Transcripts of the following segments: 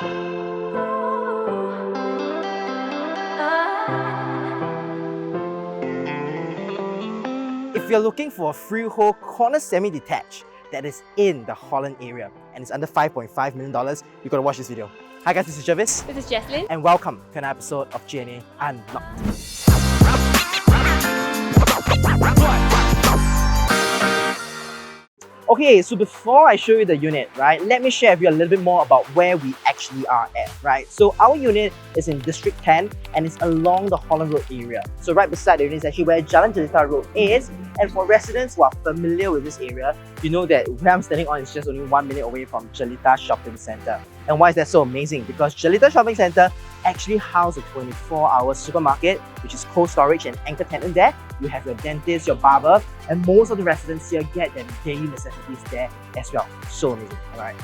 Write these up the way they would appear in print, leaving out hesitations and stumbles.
If you're looking for a freehold corner semi-detached that is in the Holland area and it's under $5.5 million, you gotta watch this video. Hi guys, this is Jervis. This is Jesslyn. And welcome to an episode of GNA Unlocked. Okay, so before I show you the unit, right, let me share with you a little bit more about where we actually are at, right? So our unit is in District 10 and it's along the Holland Road area. So right beside the unit is actually where Jalan Jelita Road is. And for residents who are familiar with this area, you know that where I'm standing on is just only 1 minute away from Jelita Shopping Centre. And why is that so amazing? Because Jelita Shopping Centre actually houses a 24-hour supermarket, which is cold storage and anchor tenant there. You have your dentist, your barber, and most of the residents here get their daily necessities there as well. So amazing, alright?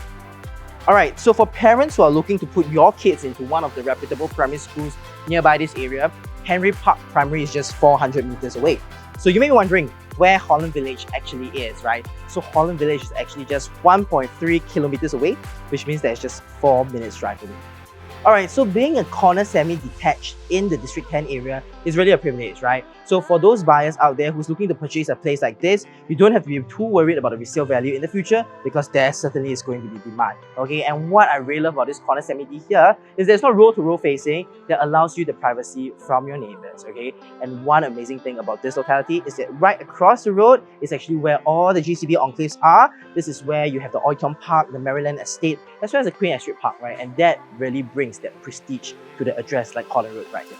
Alright, so for parents who are looking to put your kids into one of the reputable primary schools nearby this area, Henry Park Primary is just 400 meters away. So you may be wondering where Holland Village actually is, right? So Holland Village is actually just 1.3 kilometers away, which means that it's just 4 minutes drive away. Alright, so being a corner semi-detached in the District 10 area is really a privilege, right? So for those buyers out there who's looking to purchase a place like this, you don't have to be too worried about the resale value in the future because there certainly is going to be demand, okay? And what I really love about this corner semi-D here is there's no road-to-road facing that allows you the privacy from your neighbors, okay? And one amazing thing about this locality is that right across the road is actually where all the GCB enclaves are. This is where you have the Oikeon Park, the Maryland Estate, as well as the Queen Astrid Park, right? And that really brings that prestige to the address like Holland Road right here.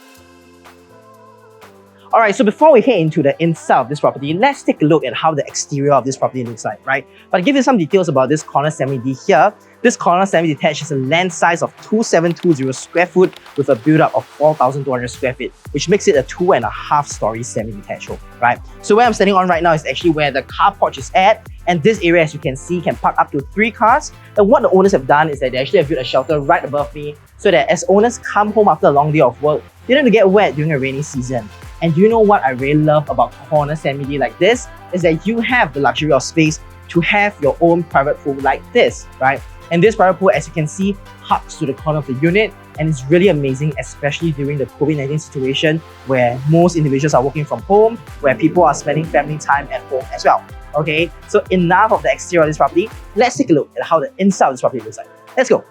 Alright, so before we head into the inside of this property, let's take a look at how the exterior of this property looks like, right? But I'll give you some details about this corner semi-D here. This corner semi-detached has a land size of 2720 square foot with a build-up of 4,200 square feet, which makes it a 2.5-story semi-detached home, right? So where I'm standing on right now is actually where the car porch is at, and this area, as you can see, can park up to 3 cars. And what the owners have done is that they actually have built a shelter right above me so that as owners come home after a long day of work, they don't have to get wet during a rainy season. And you know what I really love about corner semi-D like this is that you have the luxury of space to have your own private pool like this, right? And this private pool, as you can see, hugs to the corner of the unit, and it's really amazing, especially during the COVID-19 situation where most individuals are working from home, where people are spending family time at home as well. Okay, so enough of the exterior of this property. Let's take a look at how the inside of this property looks like. Let's go.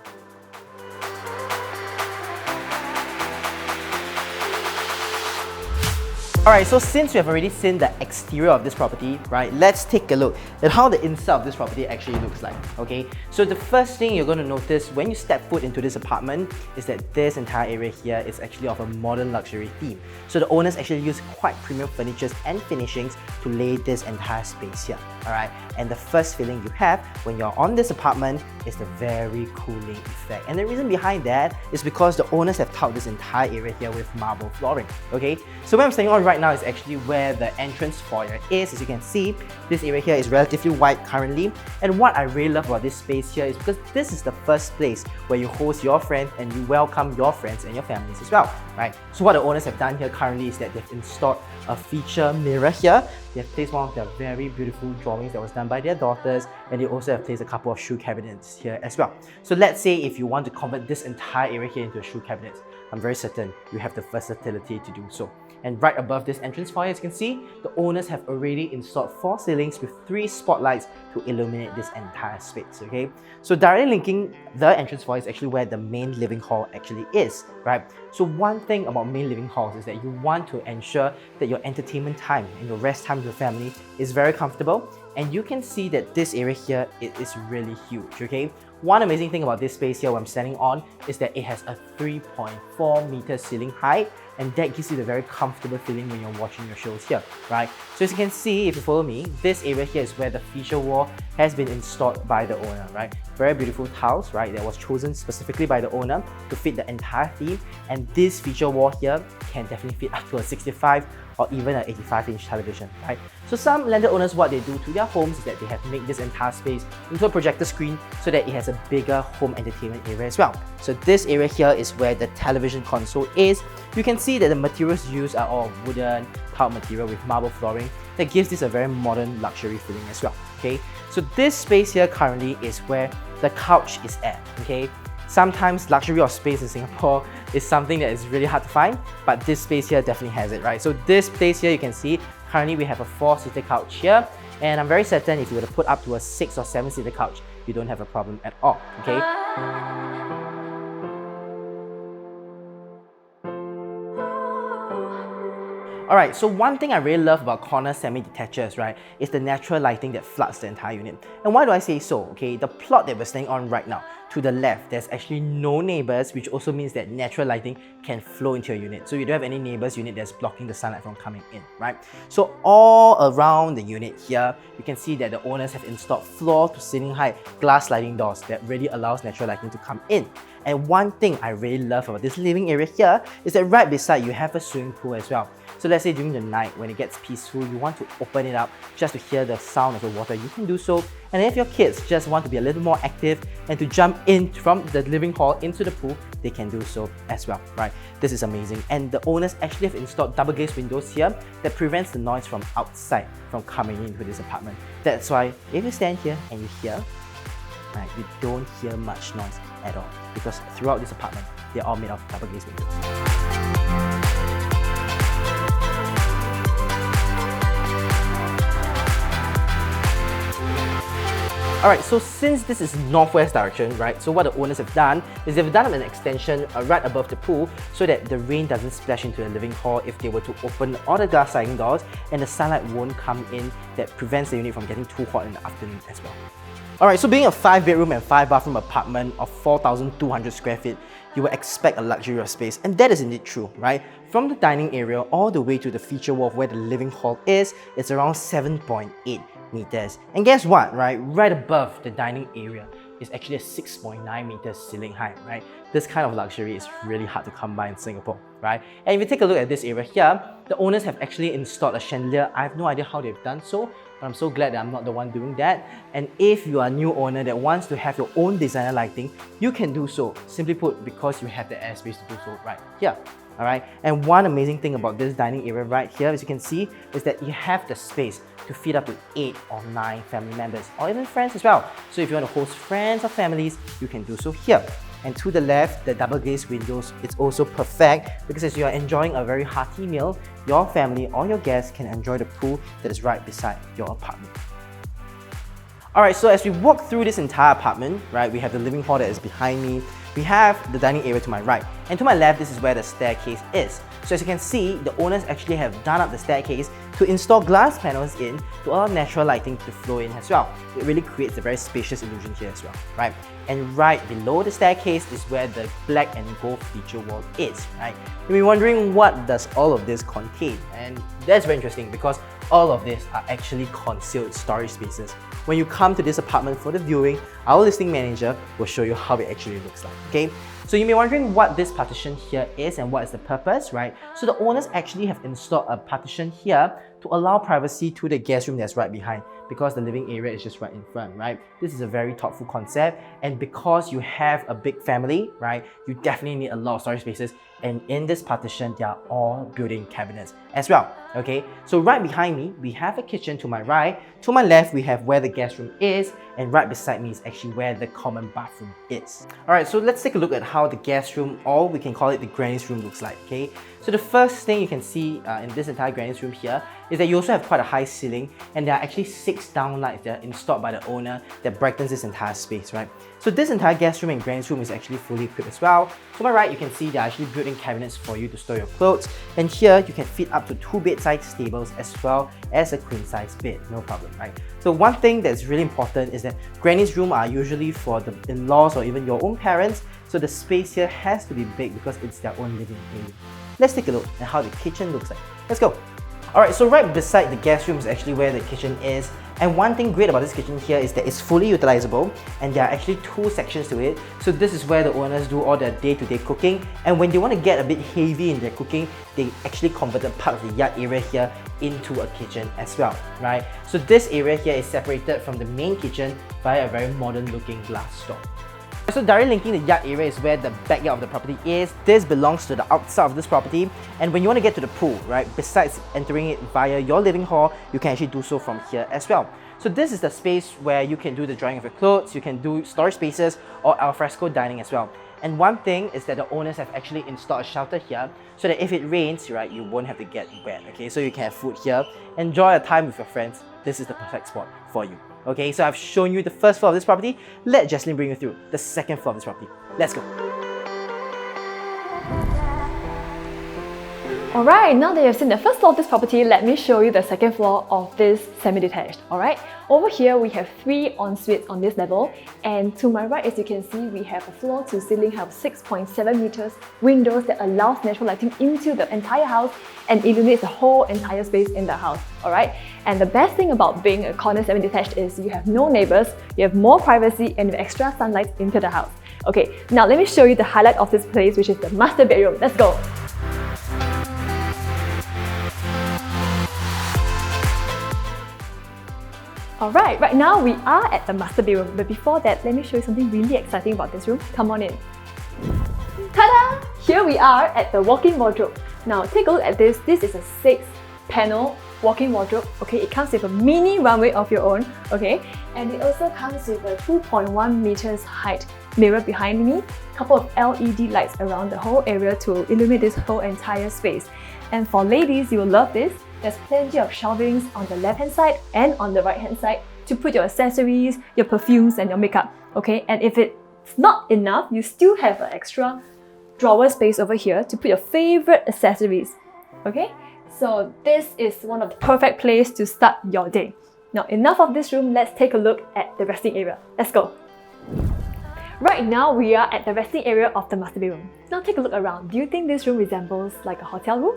Alright, so since we have already seen the exterior of this property, right, let's take a look at how the inside of this property actually looks like, okay? So the first thing you're going to notice when you step foot into this apartment is that this entire area here is actually of a modern luxury theme. So the owners actually use quite premium furnitures and finishings to lay this entire space here, alright? And the first feeling you have when you're on this apartment is the very cooling effect. And the reason behind that is because the owners have tiled this entire area here with marble flooring, okay? So where I'm standing on right now is actually where the entrance foyer is. As you can see, this area here is relatively wide currently. And what I really love about this space here is because this is the first place where you host your friends and you welcome your friends and your families as well, right? So what the owners have done here currently is that they've installed a feature mirror here. They have placed one of their very beautiful drawings that was done by their daughters, and they also have placed a couple of shoe cabinets here as well. So let's say if you want to convert this entire area here into a shoe cabinet, I'm very certain you have the versatility to do so. And right above this entrance foyer, as you can see, the owners have already installed 4 ceilings with 3 spotlights to illuminate this entire space, okay? So directly linking the entrance foyer is actually where the main living hall actually is, right? So one thing about main living halls is that you want to ensure that your entertainment time and your rest time with your family is very comfortable. And you can see that this area here, it is really huge, okay? One amazing thing about this space here where I'm standing on is that it has a 3.4 meter ceiling height, and that gives you the very comfortable feeling when you're watching your shows here, right? So as you can see, if you follow me, this area here is where the feature wall has been installed by the owner, right? Very beautiful tiles, right? That was chosen specifically by the owner to fit the entire theme, and this feature wall here can definitely fit up to a 65 or even an 85-inch television, right? So some landed owners, what they do to their homes is that they have made this entire space into a projector screen so that it has a bigger home entertainment area as well. So this area here is where the television console is. You can see that the materials used are all wooden, tiled material with marble flooring that gives this a very modern luxury feeling as well, okay? So this space here currently is where the couch is at, okay? Sometimes luxury of space in Singapore is something that is really hard to find, but this space here definitely has it, right? So this place here, you can see, currently we have a 4-seater couch here, and I'm very certain if you were to put up to a 6 or 7-seater couch, you don't have a problem at all, okay? Alright, so one thing I really love about corner semi-detachers, right, is the natural lighting that floods the entire unit. And why do I say so? Okay, the plot that we're staying on right now, to the left, there's actually no neighbours, which also means that natural lighting can flow into your unit. So you don't have any neighbours unit that's blocking the sunlight from coming in, right? So all around the unit here, you can see that the owners have installed floor to ceiling height glass sliding doors that really allows natural lighting to come in. And one thing I really love about this living area here is that right beside you have a swimming pool as well. So let's say during the night when it gets peaceful, you want to open it up just to hear the sound of the water, you can do so. And if your kids just want to be a little more active and to jump in from the living hall into the pool, they can do so as well, right? This is amazing. And the owners actually have installed double glazed windows here that prevents the noise from outside from coming into this apartment. That's why if you stand here and you hear, right, you don't hear much noise at all, because throughout this apartment, they're all made of double glazed windows. Alright, so since this is northwest direction, right, so what the owners have done is they've done an extension right above the pool so that the rain doesn't splash into the living hall if they were to open all the glass sliding doors, and the sunlight won't come in. That prevents the unit from getting too hot in the afternoon as well. Alright, so being a 5-bedroom and 5-bathroom apartment of 4,200 square feet, you would expect a luxury of space, and that is indeed true, right? From the dining area all the way to the feature wall where the living hall is, it's around 7.8 meters. And guess what, right? Right above the dining area is actually a 6.9 meters ceiling height, right? This kind of luxury is really hard to come by in Singapore, right? And if you take a look at this area here, the owners have actually installed a chandelier. I have no idea how they've done so, but I'm so glad that I'm not the one doing that. And if you are a new owner that wants to have your own designer lighting, you can do so. Simply put, because you have the airspace to do so right here. Alright, and one amazing thing about this dining area right here, as you can see, is that you have the space to feed up to 8 or 9 family members, or even friends as well. So if you want to host friends or families, you can do so here. And to the left, the double glazed windows, it's also perfect because as you are enjoying a very hearty meal, your family or your guests can enjoy the pool that is right beside your apartment. Alright, so as we walk through this entire apartment, right, we have the living hall that is behind me, we have the dining area to my right, and to my left, this is where the staircase is. So as you can see, the owners actually have done up the staircase to install glass panels in to allow natural lighting to flow in as well. It really creates a very spacious illusion here as well, right? And right below the staircase is where the black and gold feature wall is, right? You'll be wondering, what does all of this contain? And that's very interesting because all of this are actually concealed storage spaces. When you come to this apartment for the viewing, our listing manager will show you how it actually looks like, okay? So you may be wondering what this partition here is and what is the purpose, right? So the owners actually have installed a partition here to allow privacy to the guest room that's right behind, because the living area is just right in front, right? This is a very thoughtful concept, and because you have a big family, right, you definitely need a lot of storage spaces, and in this partition, they are all built-in cabinets as well, okay? So right behind me, we have a kitchen to my right, to my left, we have where the guest room is, and right beside me is actually where the common bathroom is. Alright, so let's take a look at how the guest room, or we can call it the granny's room, looks like, okay? So the first thing you can see in this entire granny's room here is that you also have quite a high ceiling, and there are actually 6 downlights that are installed by the owner that brightens this entire space, right? So this entire guest room and granny's room is actually fully equipped as well. To my right, you can see there are actually built-in cabinets for you to store your clothes, and here you can fit up to 2 bedside tables as well as a queen-size bed, no problem, right? So one thing that's really important is that granny's room are usually for the in-laws or even your own parents, so the space here has to be big because it's their own living area. Let's take a look at how the kitchen looks like. Let's go! Alright, so right beside the guest room is actually where the kitchen is. And one thing great about this kitchen here is that it's fully utilizable, and there are actually 2 sections to it. So this is where the owners do all their day-to-day cooking, and when they want to get a bit heavy in their cooking, they actually converted part of the yard area here into a kitchen as well, right? So this area here is separated from the main kitchen by a very modern looking glass door. So directly linking the yard area is where the backyard of the property is. This belongs to the outside of this property, and when you want to get to the pool, right, besides entering it via your living hall, you can actually do so from here as well. So this is the space where you can do the drying of your clothes, you can do storage spaces or alfresco dining as well. And one thing is that the owners have actually installed a shelter here so that if it rains, right, you won't have to get wet, okay? So you can have food here, enjoy a time with your friends. This is the perfect spot for you. Okay, so I've shown you the first floor of this property. Let Jesslyn bring you through the second floor of this property. Let's go. Alright, now that you've seen the first floor of this property, let me show you the second floor of this semi-detached. Alright, over here we have 3 en-suites on this level, and to my right, as you can see, we have a floor-to-ceiling height of 6.7 meters, windows that allows natural lighting into the entire house and illuminates the whole entire space in the house. Alright, and the best thing about being a corner semi-detached is you have no neighbors, you have more privacy, and extra sunlight into the house. Okay, now let me show you the highlight of this place, which is the master bedroom. Let's go! Alright, right now we are at the master bedroom, but before that, let me show you something really exciting about this room. Come on in. Ta-da! Here we are at the walk-in wardrobe. Now take a look at this. This is a 6-panel walk-in wardrobe. Okay, it comes with a mini runway of your own. Okay, and it also comes with a 2.1 meters height mirror behind me, couple of LED lights around the whole area to illuminate this whole entire space. And for ladies, you will love this. There's plenty of shelvings on the left hand side and on the right hand side to put your accessories, your perfumes and your makeup. Okay, and if it's not enough, you still have an extra drawer space over here to put your favorite accessories. Okay, so this is one of the perfect place to start your day. Now enough of this room, let's take a look at the resting area. Let's go. Right now we are at the resting area of the master bedroom. Now take a look around. Do you think this room resembles like a hotel room?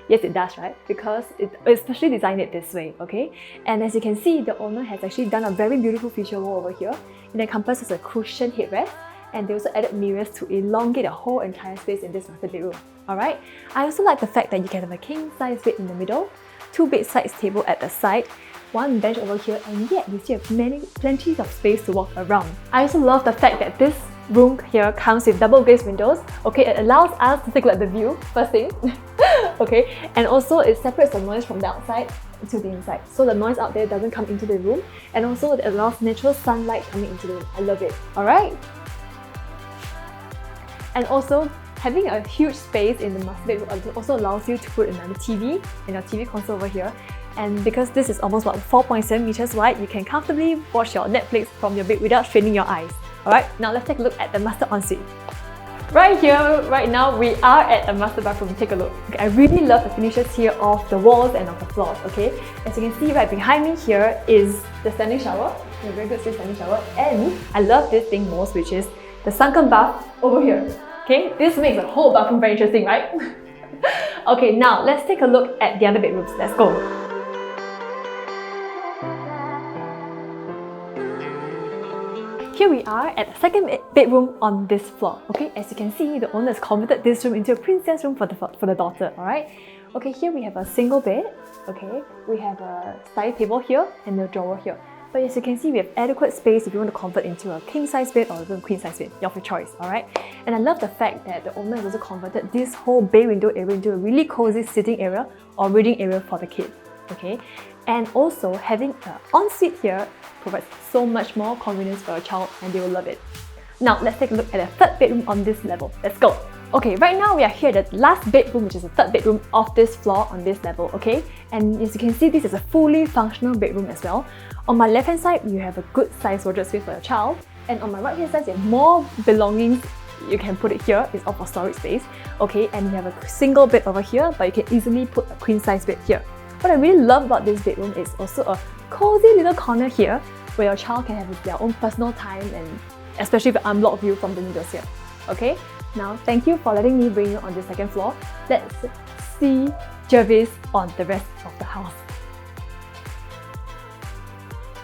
Yes, it does, right? Because it especially designed it this way, okay? And as you can see, the owner has actually done a very beautiful feature wall over here. It encompasses a cushion headrest, and they also added mirrors to elongate the whole entire space in this master bedroom. Alright? I also like the fact that you can have a king-size bed in the middle, 2 bedside tables at the side, 1 bench over here, and yet you still have plenty of space to walk around. I also love the fact that this room here comes with double glazed windows. Okay, it allows us to take a look at the view, first thing. Okay, and also it separates the noise from the outside to the inside. So the noise out there doesn't come into the room, and also it allows natural sunlight coming into the room. I love it. Alright? And also, having a huge space in the master bedroom also allows you to put another TV and your TV console over here. And because this is almost 4.7 meters wide, you can comfortably watch your Netflix from your bed without straining your eyes. Alright, now let's take a look at the master ensuite. Right here, right now, we are at the master bathroom. Take a look. Okay, I really love the finishes here of the walls and of the floors, okay? As you can see right behind me here is the standing shower, a very good standing shower, and I love this thing most, which is the sunken bath over here. Okay, this makes the whole bathroom very interesting, right? Okay, now let's take a look at the other bedrooms. Let's go. Here we are at the second bedroom on this floor. Okay, as you can see, the owner has converted this room into a princess room for the daughter. Alright. Okay, here we have a single bed. Okay, we have a side table here and a drawer here. But as you can see, we have adequate space if you want to convert into a king size bed or even a queen size bed, your choice. Alright. And I love the fact that the owner has also converted this whole bay window area into a really cozy sitting area or reading area for the kids. Okay, and also having an ensuite here provides so much more convenience for a child, and they will love it. Now let's take a look at the third bedroom on this level. Let's go. Okay, right now we are here at the last bedroom, which is the third bedroom of this floor on this level. Okay, and as you can see, this is a fully functional bedroom as well. On my left hand side, you have a good size wardrobe space for your child, and on my right hand side, you have more belongings. You can put it here, it's all for storage space. Okay, and you have a single bed over here, but you can easily put a queen size bed here. What I really love about this bedroom is also a cozy little corner here where your child can have their own personal time, and especially the unblocked view from the windows here. Okay, now thank you for letting me bring you on the second floor. Let's see Jervis on the rest of the house.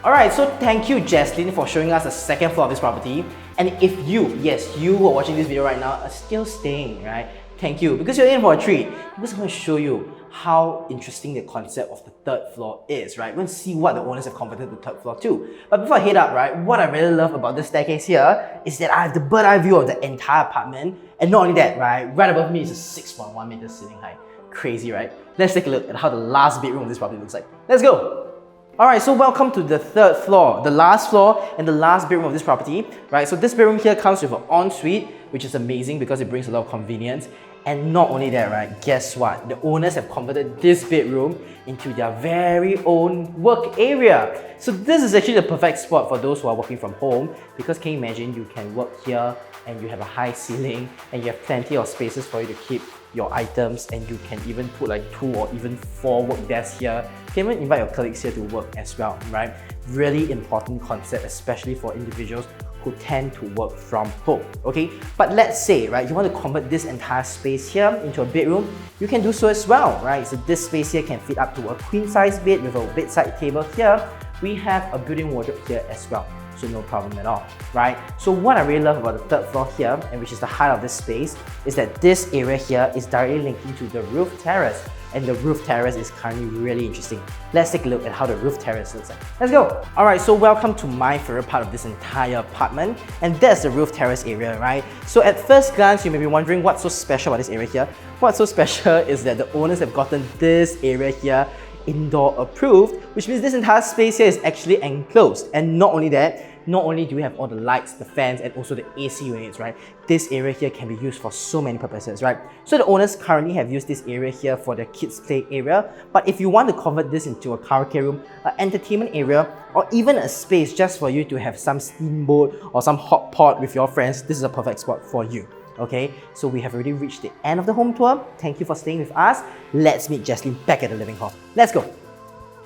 Alright, so thank you Jesslyn for showing us the second floor of this property. And if you, yes, you who are watching this video right now are still staying, right? Thank you, because you're in for a treat. Because I'm going to show you how interesting the concept of the third floor is, right? We're going to see what the owners have converted the third floor to. But before I head up, right, what I really love about this staircase here is that I have the bird eye view of the entire apartment. And not only that, right above me is a 6.1 meter ceiling height. Crazy, right? Let's take a look at how the last bedroom of this property looks like. Let's go! Alright, so welcome to the third floor, the last floor and the last bedroom of this property, right? So this bedroom here comes with an ensuite, which is amazing because it brings a lot of convenience. And not only that, right, guess what? The owners have converted this bedroom into their very own work area. So this is actually the perfect spot for those who are working from home, because can you imagine, you can work here and you have a high ceiling and you have plenty of spaces for you to keep your items, and you can even put like 2 or even 4 work desks here. You can even invite your colleagues here to work as well, right? Really important concept, especially for individuals who tend to work from home, okay? But let's say, right, you want to convert this entire space here into a bedroom, you can do so as well, right? So this space here can fit up to a queen size bed with a bedside table here. We have a built-in wardrobe here as well, so no problem at all, right? So what I really love about the third floor here, and which is the height of this space, is that this area here is directly linking to the roof terrace. And the roof terrace is currently really interesting. Let's take a look at how the roof terrace looks like. Let's go! Alright, so welcome to my favorite part of this entire apartment, and that's the roof terrace area, right? So at first glance, you may be wondering what's so special about this area here. What's so special is that the owners have gotten this area here indoor approved, which means this entire space here is actually enclosed. And not only that, not only do we have all the lights, the fans, and also the AC units, right? This area here can be used for so many purposes, right? So the owners currently have used this area here for their kids' play area. But if you want to convert this into a karaoke room, an entertainment area, or even a space just for you to have some steamboat or some hot pot with your friends, this is a perfect spot for you. Okay, so we have already reached the end of the home tour. Thank you for staying with us. Let's meet Jesslyn back at the living hall. Let's go.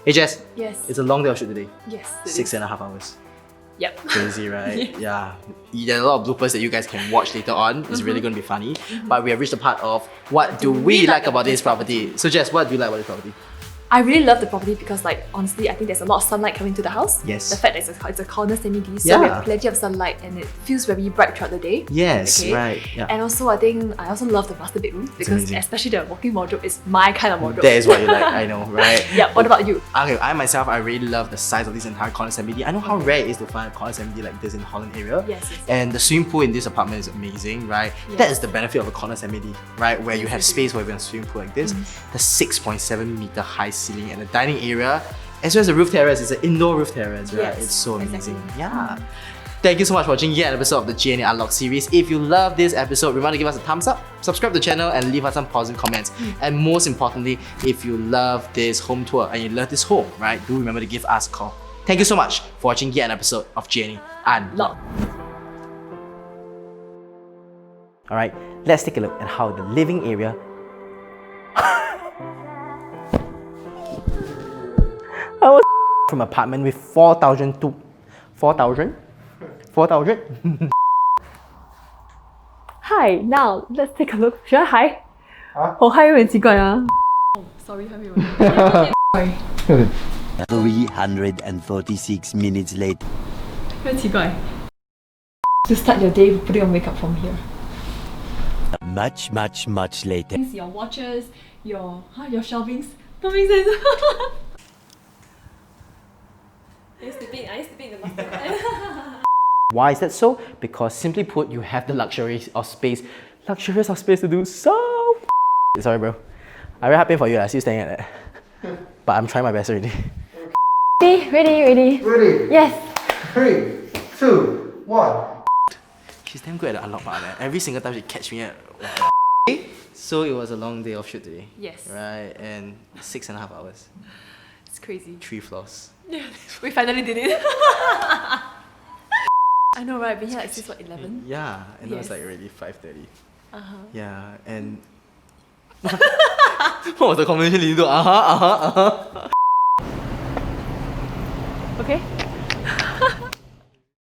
Hey Jess. Yes. It's a long day of shoot today. Yes. 6.5 hours. Yep. Crazy, right? Yeah. There are a lot of bloopers that you guys can watch later on. It's really going to be funny. But we have reached the part of what do we like about this property? So Jess, what do you like about this property? I really love the property because, like, honestly, I think there's a lot of sunlight coming to the house. Yes. The fact that it's a corner semi-D, so we have plenty of sunlight and it feels very bright throughout the day. Yes, okay? right. Yeah. And also, I also love the master bedroom because especially the walk-in wardrobe is my kind of wardrobe. That is what you like, I know, right? Yeah, what about you? Okay, I myself, I really love the size of this entire corner semi-D. I know how rare it is to find a corner semi-D like this in Holland area. Yes. And the swimming pool in this apartment is amazing, right? Yes. That is the benefit of a corner semi-D, right? Where you have space for even a swimming pool like this, the 6.7 meter high ceiling and the dining area, as well as the roof terrace. It's an indoor roof terrace, right? Yes, it's so amazing. exactly. Yeah. Thank you so much for watching yet an episode of the GNA Unlocked series. If you love this episode, remember to give us a thumbs up, subscribe to the channel, and leave us some positive comments. And most importantly, if you love this home tour and you love this home, right, do remember to give us a call. Thank you so much for watching yet an episode of GNA Unlocked. Alright, let's take a look at how the living area I was from apartment with 4,000 to 4,000? 4,000? Hi, now let's take a look. Should I hi? Huh? 好嗨有点奇怪啊。Sorry, 还没有。Sorry. 346 minutes later. 很奇怪。To start your day with putting on makeup from here. Much later. Your watches, your shelvings. Don't make sense. Are you sleeping in the master? Why is that so? Because simply put, you have the luxury of space to do so. Sorry, bro. I'm very happy for you. I see you staying at that. But I'm trying my best already. Ready? Ready? Yes. 3, 2, 1. She's damn good at the unlock part. Every single time she catch me at. So it was a long day of shoot today. Yes. Right, and 6.5 hours. It's crazy. 3 floors. We finally did it. I know, right? I've been here like since what, 11? Yeah, and now it's Yes. like already 5:30. Uh-huh. Yeah, and what was the conversation leading to? Okay.